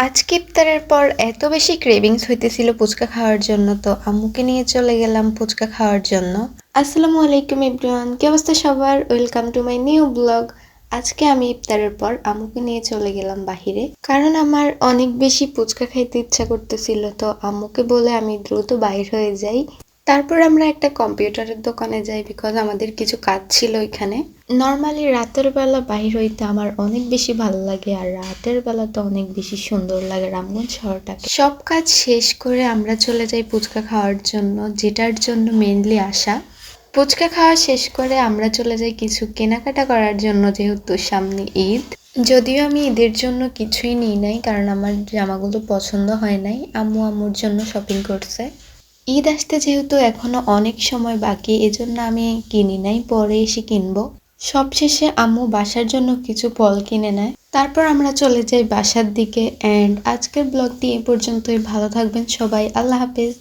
আজকে ইফতারের পর এত বেশি ক্রেভিংস হইতেছিল ফুচকা খাওয়ার জন্য, তো আম্মুকে নিয়ে চলে গেলাম ফুচকা খাওয়ার জন্য। আসসালামু আলাইকুম এভরিওয়ান, কি অবস্থা সবার? Welcome to my new blog. আজকে আমি ইফতারের পর আম্মুকে নিয়ে চলে গেলাম বাহিরে, কারণ আমার অনেক বেশি ফুচকা খাইতে ইচ্ছা করতেছিল। তো আম্মুকে বলে আমি দ্রুত বাইর হয়ে যাই। তারপর আমরা একটা কম্পিউটারের দোকানে যাই, বিকজ আমাদের কিছু কাজ ছিল এখানে। নর্মালি রাতের বেলা বাহির হইতে আমার অনেক বেশি ভালো লাগে, আর রাতের বেলা তো অনেক বেশি সুন্দর লাগে রামগঞ্জ শহরটাকে। সব কাজ শেষ করে আমরা চলে যাই ফুচকা খাওয়ার জন্য, যেটার জন্য মেইনলি আসা। ফুচকা খাওয়া শেষ করে আমরা চলে যাই কিছু কেনাকাটা করার জন্য, যেহেতু সামনে ঈদ। যদিও আমি ঈদের জন্য কিছুই নিই নাই, কারণ আমার জামাগুলো পছন্দ হয় নাই। আম্মু আম্মুর জন্য শপিং করছে। ঈদ আসতে যেহেতু এখনো অনেক সময় বাকি, এজন্য আমি কিনি নাই, পরে এসে কিনবো। সবশেষে আম্মু বাসার জন্য কিছু ফল কিনে নেয়। তারপর আমরা চলে যাই বাসার দিকে। অ্যান্ড আজকের ব্লগটি এ পর্যন্তই। ভালো থাকবেন সবাই, আল্লাহ হাফেজ।